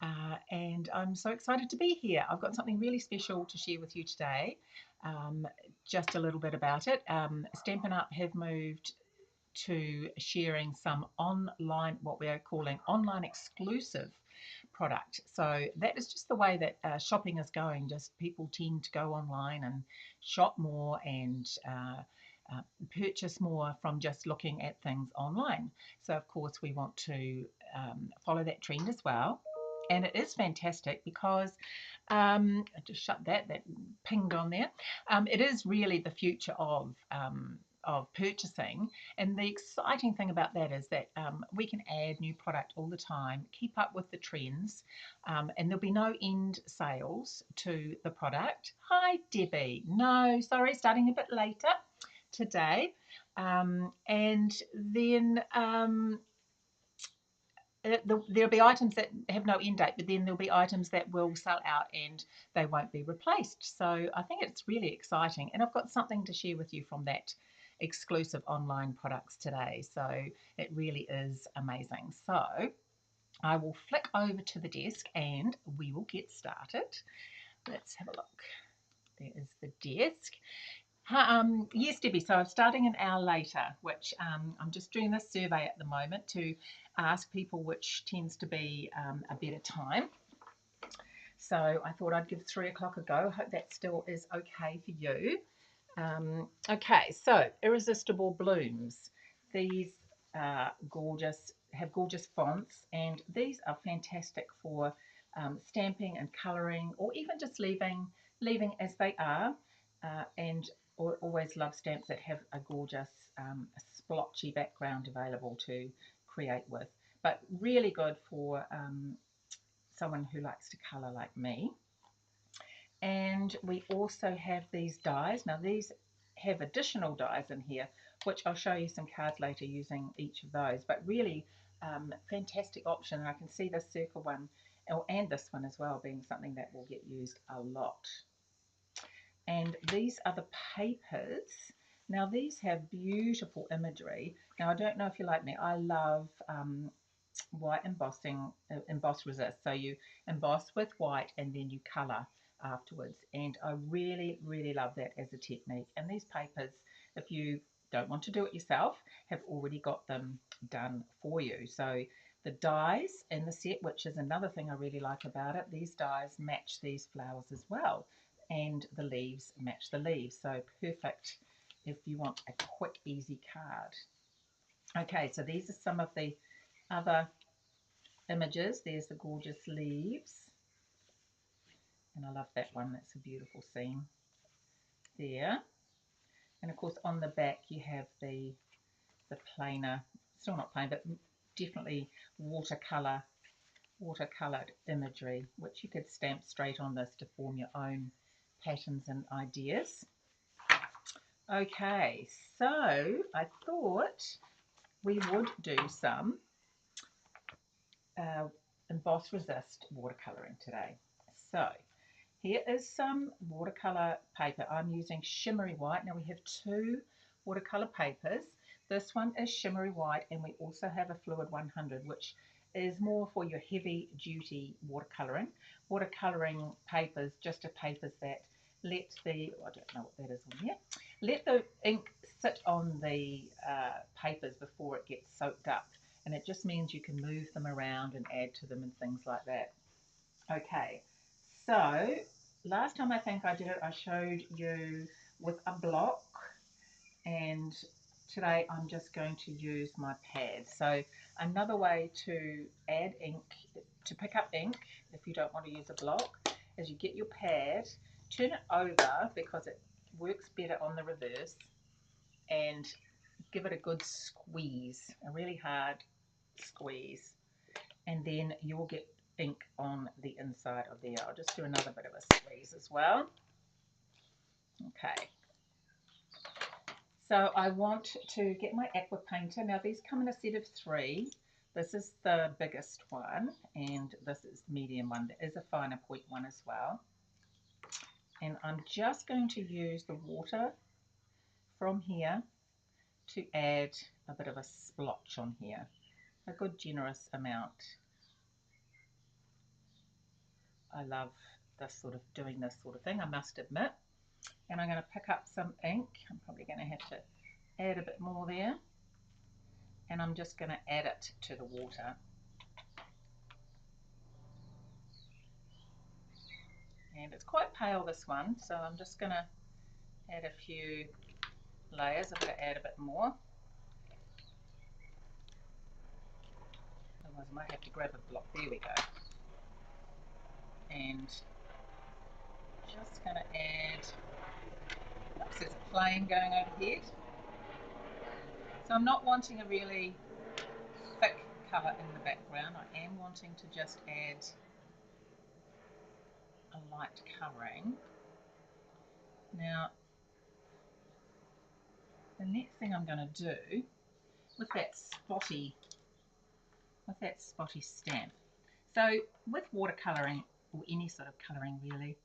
And I'm so excited to be here. I've got something really special to share with you today. Um, just a little bit about it. Stampin' Up have moved to sharing some online, what we are calling online exclusive product. So that is just the way that shopping is going. Just people tend to go online and shop more and uh, purchase more from just looking at things online. So, of course, we want to follow that trend as well. And it is fantastic because I just shut that pinged on there. It is really the future of purchasing, and the exciting thing about that is that we can add new product all the time, keep up with the trends, and there'll be no end sales to the product. Hi, Debbie. No, sorry, starting a bit later today. And then there'll be items that have no end date, but then there'll be items that will sell out and they won't be replaced. So I think it's really exciting. And I've got something to share with you from that exclusive online products today. So it really is amazing. So I will flick over to the desk and we will get started. Let's have a look. There is the desk. Yes, Debbie. So I'm starting an hour later, which I'm just doing this survey at the moment to ask people which tends to be a better time. So I thought I'd give 3 o'clock a go. Hope that still is okay for you. Okay, so Irresistible Blooms. These are gorgeous, have gorgeous fonts, and these are fantastic for stamping and colouring, or even just leaving as they are. And always love stamps that have a gorgeous splotchy background available to create with. But really good for someone who likes to colour like me. And we also have these dies. Now these have additional dies in here, which I'll show you some cards later using each of those, but really fantastic option. And I can see this circle one and this one as well being something that will get used a lot. And these are the papers. Now these have beautiful imagery. Now I don't know if you like me, I love white embossing, emboss resist. So you emboss with white and then you colour afterwards. And I really, really love that as a technique. And these papers, if you don't want to do it yourself, have already got them done for you. So the dies in the set, which is another thing I really like about it, these dies match these flowers as well. And the leaves match the leaves. So perfect if you want a quick, easy card. Okay, so these are some of the other images. There's the gorgeous leaves, and I love that one. That's a beautiful scene there. And of course on the back you have the plainer, still not plain, but definitely watercolored imagery, which you could stamp straight on this to form your own patterns and ideas. Okay, so I thought we would do some uh, emboss resist watercolouring today. So here is some watercolour paper. I'm using shimmery white. Now we have two watercolour papers. This one is shimmery white, and we also have a fluid 100, which is more for your heavy duty watercolouring. Watercolouring papers just are papers that let the, I don't know what that is on here, let the ink sit on the papers before it gets soaked up. And it just means you can move them around and add to them and things like that. Okay, so last time I think I did it, I showed you with a block, and today I'm just going to use my pad. So another way to add ink, to pick up ink, if you don't want to use a block, is you get your pad, turn it over because it works better on the reverse, and give it a good squeeze, a really hard squeeze, and then you will get ink on the inside of there. I'll just do another bit of a squeeze as well. Okay, so I want to get my aqua painter. Now these come in a set of three. This is the biggest one, and this is the medium one. There is a finer point one as well. And I'm just going to use the water from here to add a bit of a splotch on here, a good generous amount. I love doing this sort of thing, I must admit. And I'm going to pick up some ink. I'm probably going to have to add a bit more there. And I'm just going to add it to the water. And it's quite pale, this one, so I'm just going to add a few layers. I'm going to add a bit more. Otherwise I might have to grab a block. There we go. And just going to add, oops, there's a plane going overhead. So I'm not wanting a really thick colour in the background. I am wanting to just add a light colouring. Now, the next thing I'm going to do with that spotty stamp. So with watercolouring, or any sort of colouring really,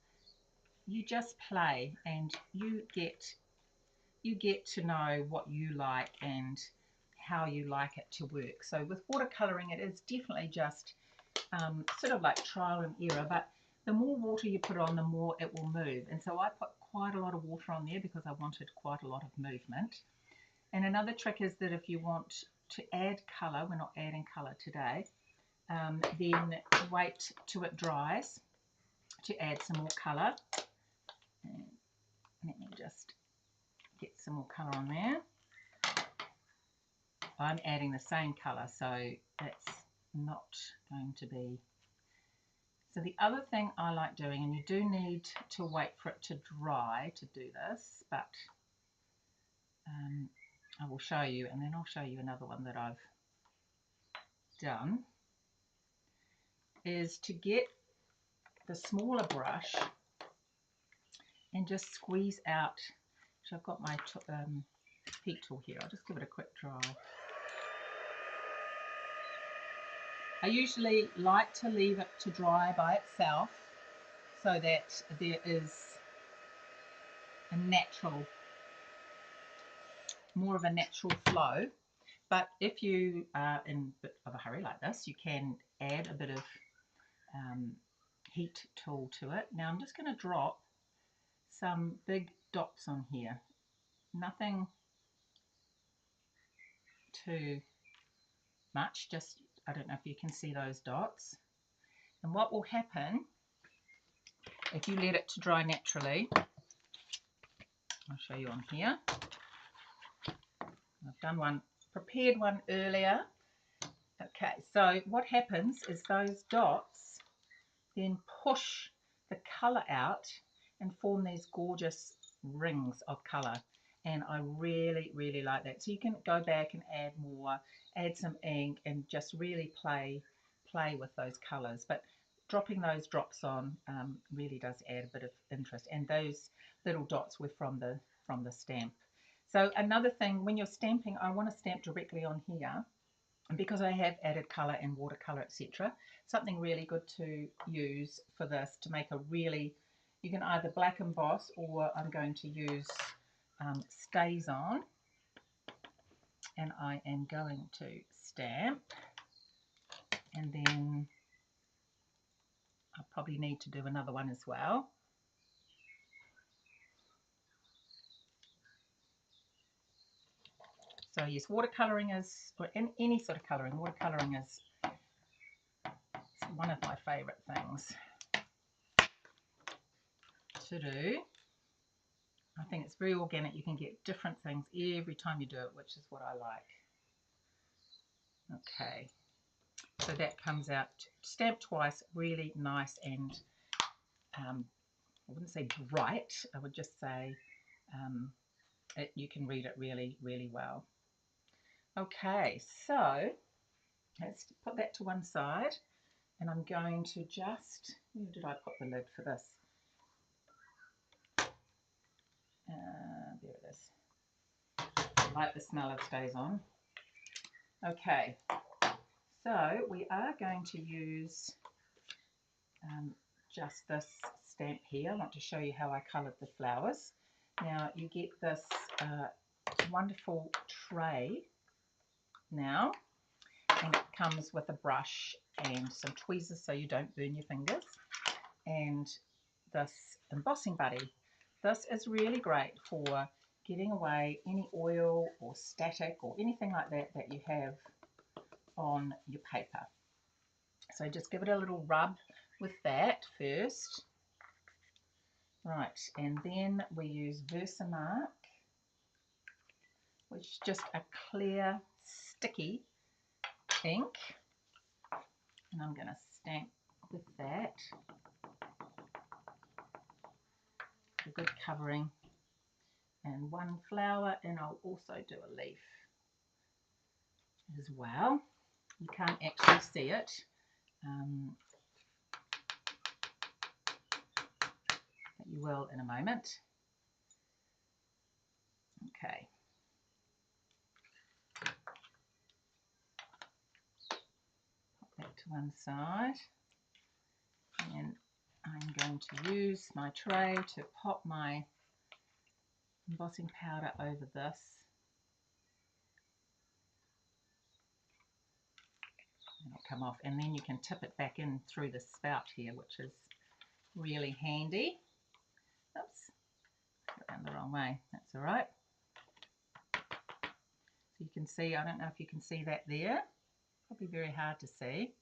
you just play and you get to know what you like and how you like it to work. So with watercolouring, it is definitely just sort of like trial and error, but the more water you put on, the more it will move. And so I put quite a lot of water on there because I wanted quite a lot of movement. And another trick is that if you want to add colour, we're not adding colour today, then wait till it dries to add some more colour. And let me just get some more colour on there. I'm adding the same colour, so that's not going to be... So the other thing I like doing, and you do need to wait for it to dry to do this, but I will show you, and then I'll show you another one that I've done, is to get the smaller brush and just squeeze out. So I've got my heat tool here. I'll just give it a quick dry. I usually like to leave it to dry by itself so that there is a natural, more of a natural flow. But if you are in a bit of a hurry like this, you can add a bit of heat tool to it. Now I'm just going to drop some big dots on here. Nothing too much, just, I don't know if you can see those dots. And what will happen if you let it to dry naturally, I'll show you on here. I've done one, prepared one earlier. Okay, so what happens is those dots then push the colour out and form these gorgeous rings of colour. And I really, really like that. So you can go back and add more, add some ink, and just really play with those colours. But dropping those drops on really does add a bit of interest. And those little dots were from the stamp. So another thing, when you're stamping, I want to stamp directly on here. And because I have added colour and watercolour, etc., something really good to use for this to make a really, you can either black emboss, or I'm going to use StazOn, and I am going to stamp, and then I'll probably need to do another one as well. So yes, watercolouring is, or any sort of colouring, watercolouring is one of my favourite things to do. I think it's very organic. You can get different things every time you do it, which is what I like. Okay, so that comes out stamped twice, really nice, and I wouldn't say bright, I would just say you can read it really, really well. Okay, so let's put that to one side, and I'm going to just, where did I put the lid for this? There it is. I like the smell of StazOn. Okay, so we are going to use just this stamp here. I want to show you how I coloured the flowers. Now you get this wonderful tray now, and it comes with a brush and some tweezers so you don't burn your fingers. and this embossing buddy. This is really great for getting away any oil or static or anything like that that you have on your paper. So just give it a little rub with that first. Right, and then we use Versamark, which is just a clear, sticky ink. And I'm going to stamp with that. A good covering. And one flower, and I'll also do a leaf as well. You can't actually see it. But you will in a moment. Okay. Pop that to one side. And I'm going to use my tray to pop my embossing powder over this. And it'll come off, and then you can tip it back in through the spout here, which is really handy. Oops, going the wrong way. That's all right. So you can see, I don't know if you can see that there. Probably very hard to see.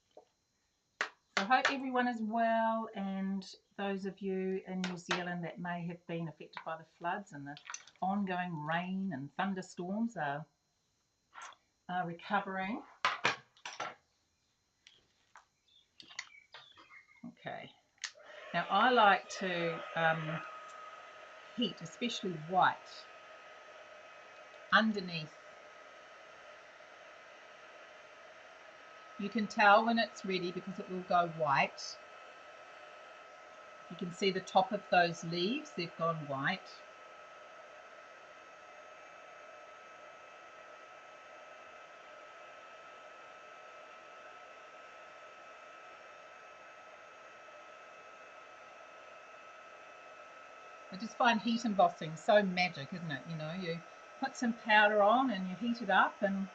So I hope everyone is well, and those of you in New Zealand that may have been affected by the floods and the ongoing rain and thunderstorms are recovering. Okay. Now I like to heat, especially white, underneath. You can tell when it's ready because it will go white. You can see the top of those leaves, they've gone white. I just find heat embossing so magic, isn't it? You know, you put some powder on and you heat it up, and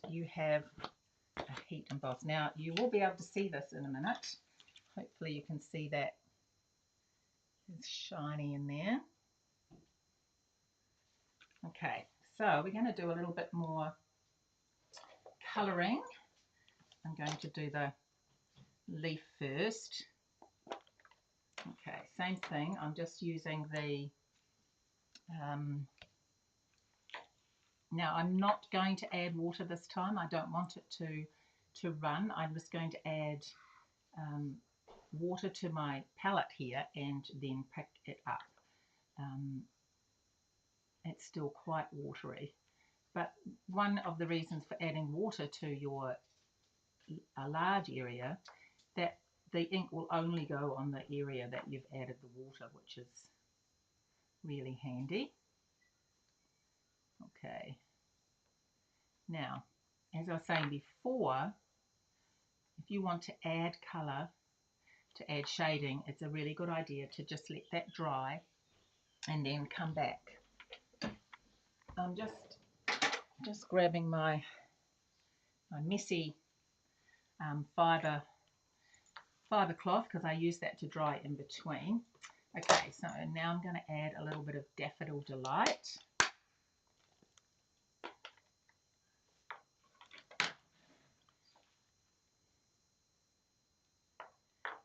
you have a heat emboss. Now you will be able to see this in a minute. Hopefully you can see that it's shiny in there. Okay, so we're going to do a little bit more colouring. I'm going to do the leaf first. Okay, same thing. I'm just using the now I'm not going to add water this time. I don't want it to run. I'm just going to add water to my palette here and then pick it up. It's still quite watery, but one of the reasons for adding water to your a large area, that the ink will only go on the area that you've added the water, which is really handy. Okay, now as I was saying before, if you want to add colour, to add shading, it's a really good idea to just let that dry and then come back. I'm just grabbing my messy fibre cloth because I use that to dry in between. Okay, so now I'm going to add a little bit of Daffodil Delight.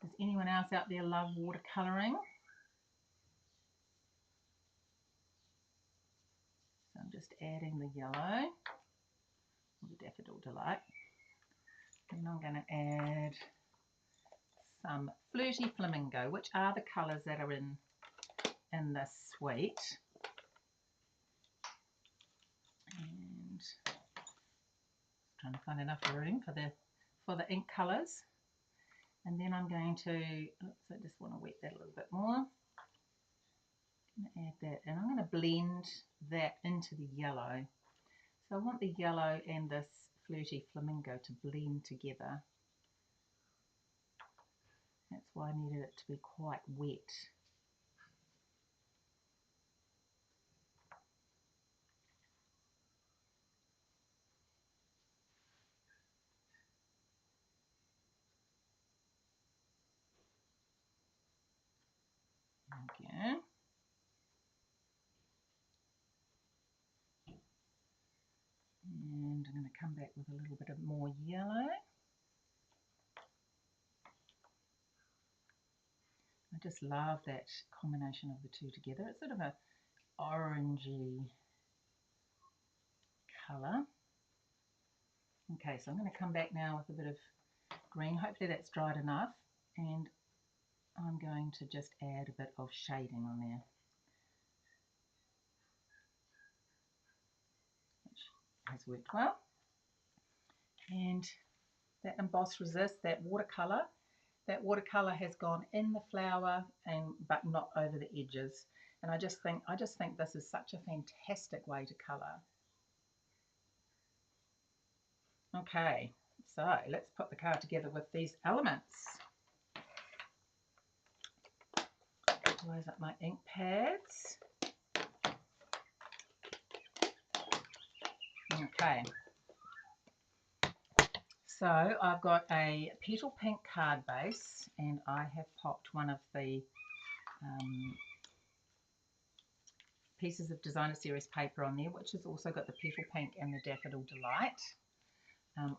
Does anyone else out there love watercolouring? So I'm just adding the yellow, the Daffodil Delight. And I'm going to add some Flirty Flamingo, which are the colours that are in this suite. And trying to find enough room for the ink colours. And then I'm going to, oops, I just want to wet that a little bit more. I'm going to add that, and I'm going to blend that into the yellow. So I want the yellow and this Flirty Flamingo to blend together. That's why I needed it to be quite wet. Again. And I'm going to come back with a little bit of more yellow. I just love that combination of the two together. It's sort of an orangey colour. Okay, so I'm going to come back now with a bit of green. Hopefully that's dried enough. And I'm going to just add a bit of shading on there, which has worked well. And that Emboss Resist, that watercolour has gone in the flower but not over the edges. And I just think this is such a fantastic way to colour. Okay, so let's put the card together with these elements. Close up my ink pads. Okay. So I've got a petal pink card base, and I have popped one of the pieces of Designer Series paper on there, which has also got the petal pink and the Daffodil Delight.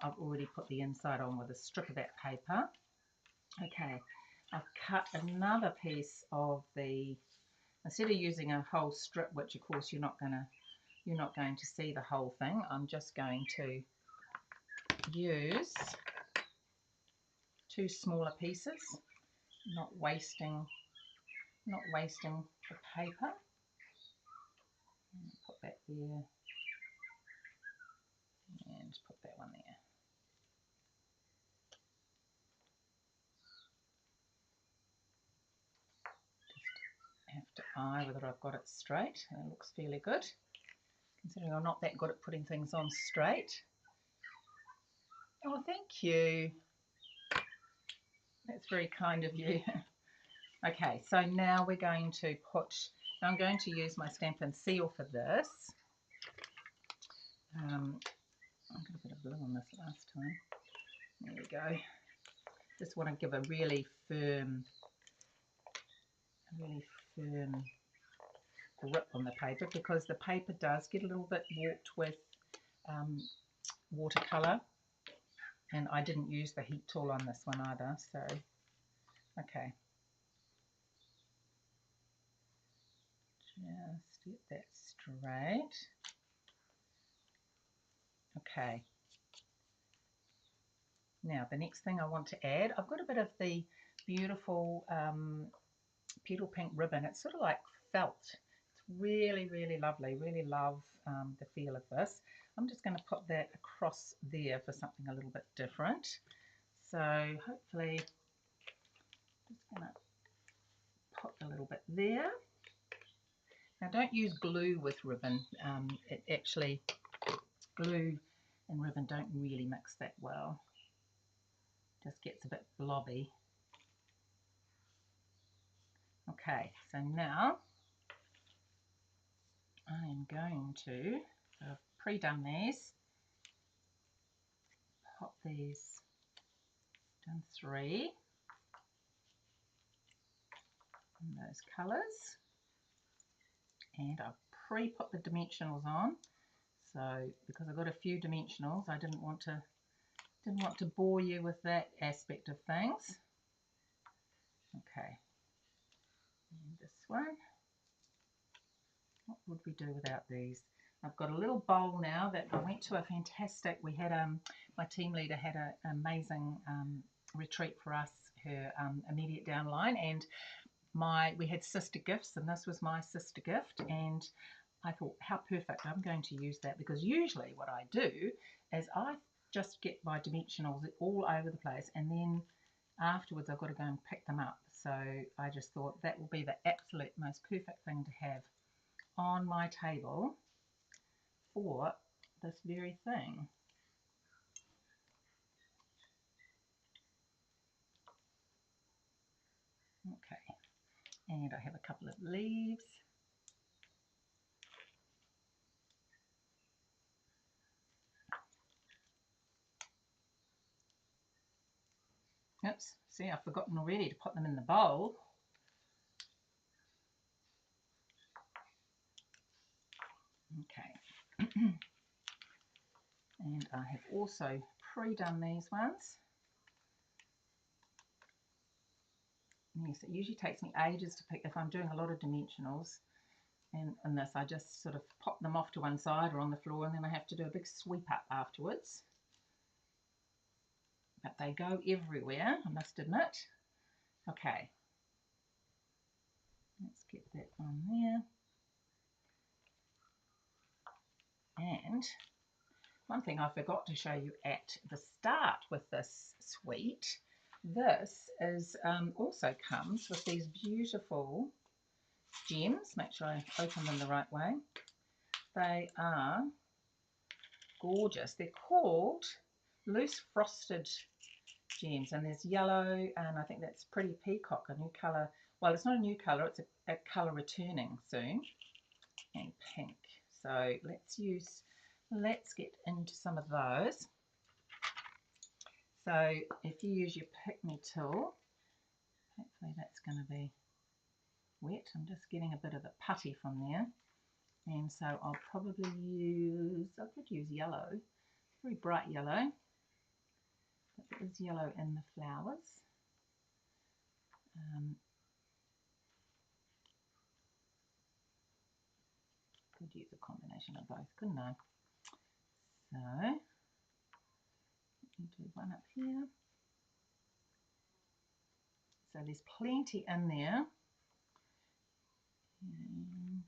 I've already put the inside on with a strip of that paper. Okay, I've cut another piece of the, instead of using a whole strip, which of course you're not going to see the whole thing, I'm just going to use two smaller pieces, not wasting the paper. Put that there and put that one there. Just have to eye whether I've got it straight. It looks fairly good, considering I'm not that good at putting things on straight. Oh, thank you. That's very kind of you. Okay, so now we're going to I'm going to use my Stampin' Seal for this. I got a bit of glue on this last time. There we go. Just want to give a really firm grip on the paper, because the paper does get a little bit warped with watercolour, and I didn't use the heat tool on this one either, so okay, just get that straight. Okay, now the next thing I want to add, I've got a bit of the beautiful petal pink ribbon. It's sort of like felt. It's really, really lovely. Really love the feel of this. I'm just going to put that across there for something a little bit different. So hopefully, just going to put a little bit there. Now don't use glue with ribbon. It actually, glue and ribbon don't really mix that well. Just gets a bit blobby. Okay, so now I'm going to, so I've pre-done these, pop these, done 3 in those colours, and I've pre-put the dimensionals on. So because I've got a few dimensionals, I didn't want to bore you with that aspect of things. Okay, and this one, what would we do without these? I've got a little bowl now that I went to a fantastic, we had my team leader had an amazing retreat for us, her immediate downline, and we had sister gifts, and this was my sister gift, and I thought, how perfect, I'm going to use that, because usually what I do is I just get my dimensionals all over the place, and then afterwards I've got to go and pick them up. So I just thought that will be the absolute most perfect thing to have on my table for this very thing. Okay, and I have a couple of leaves. Oops, see, I've forgotten already to put them in the bowl. And I have also pre-done these ones. Yes, it usually takes me ages to pick if I'm doing a lot of dimensionals. And in this, I just sort of pop them off to one side or on the floor, and then I have to do a big sweep up afterwards. But they go everywhere, I must admit. Okay, let's get that on there. And one thing I forgot to show you at the start with this suite, this is also comes with these beautiful gems. Make sure I open them the right way. They are gorgeous. They're called loose frosted gems, and there's yellow, and I think that's Pretty Peacock, a new colour. Well, it's not a new colour, it's a colour returning soon, and pink. So let's get into some of those. So if you use your pick me tool, hopefully that's going to be wet. I'm just getting a bit of the putty from there, and so I'll probably I could use yellow, very bright yellow, but there is yellow in the flowers. Could use a combination of both, couldn't I? So let me do one up here. So there's plenty in there. And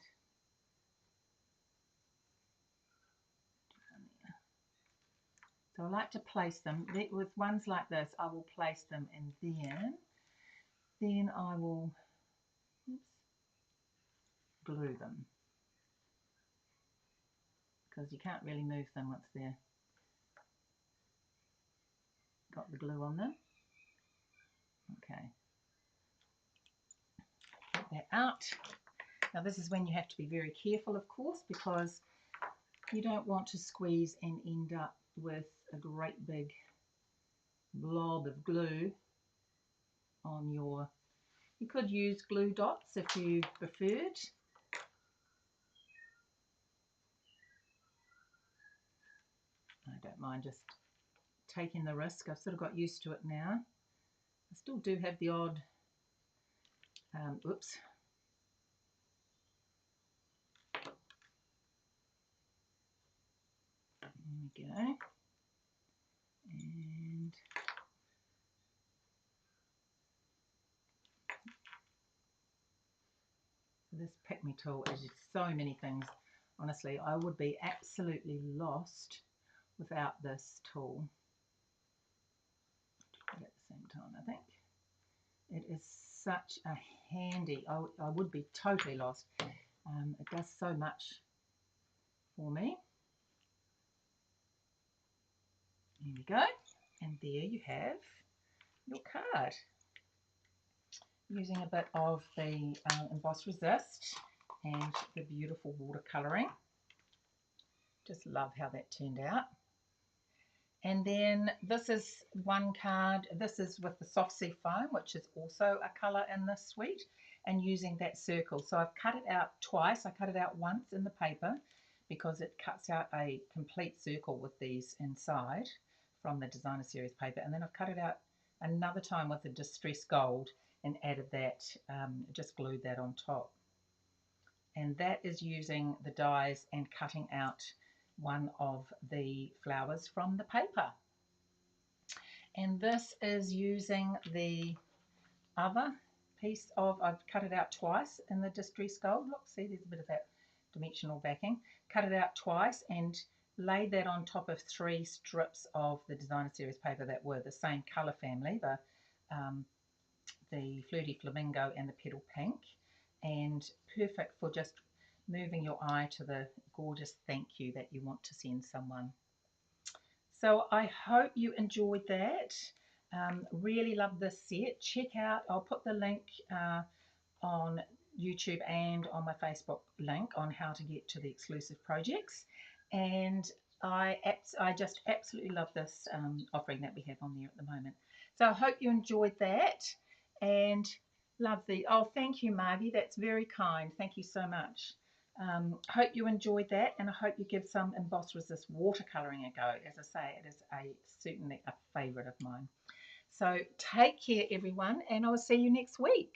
so I like to place them with ones like this. I will place them, and then I will glue them, because you can't really move them once they're got the glue on them. Okay, get that out. Now this is when you have to be very careful, of course, because you don't want to squeeze and end up with a great big blob of glue on your... You could use glue dots if you preferred. I don't mind just taking the risk. I've sort of got used to it now. I still do have the odd, oops. There we go. And this pick me tool is so many things. Honestly, I would be absolutely lost without this tool. At the same time, I think it is such a handy. I would be totally lost. It does so much for me. There we go, and there you have your card, using a bit of the Emboss Resist and the beautiful watercolouring. Just love how that turned out. And then this is one card. This is with the Soft Sea Foam, which is also a colour in this suite, and using that circle. So I've cut it out twice. I cut it out once in the paper because it cuts out a complete circle with these inside from the Designer Series paper, and then I've cut it out another time with the Distress Gold and added that, just glued that on top. And that is using the dies and cutting out one of the flowers from the paper. And this is using the other piece of, I've cut it out twice in the Distress Gold. Look, see, there's a bit of that dimensional backing. Cut it out twice and laid that on top of 3 strips of the Designer Series paper that were the same colour family, the Flirty Flamingo and the Petal Pink, and perfect for just moving your eye to the gorgeous thank you that you want to send someone. So I hope you enjoyed that. Really love this set. Check out, I'll put the link on YouTube and on my Facebook link on how to get to the exclusive projects. And I just absolutely love this offering that we have on there at the moment. So I hope you enjoyed that, and love the... Oh, thank you, Margie. That's very kind. Thank you so much. Hope you enjoyed that, and I hope you give some Emboss Resist watercolouring a go. As I say, it is certainly a favourite of mine. So take care, everyone, and I'll see you next week.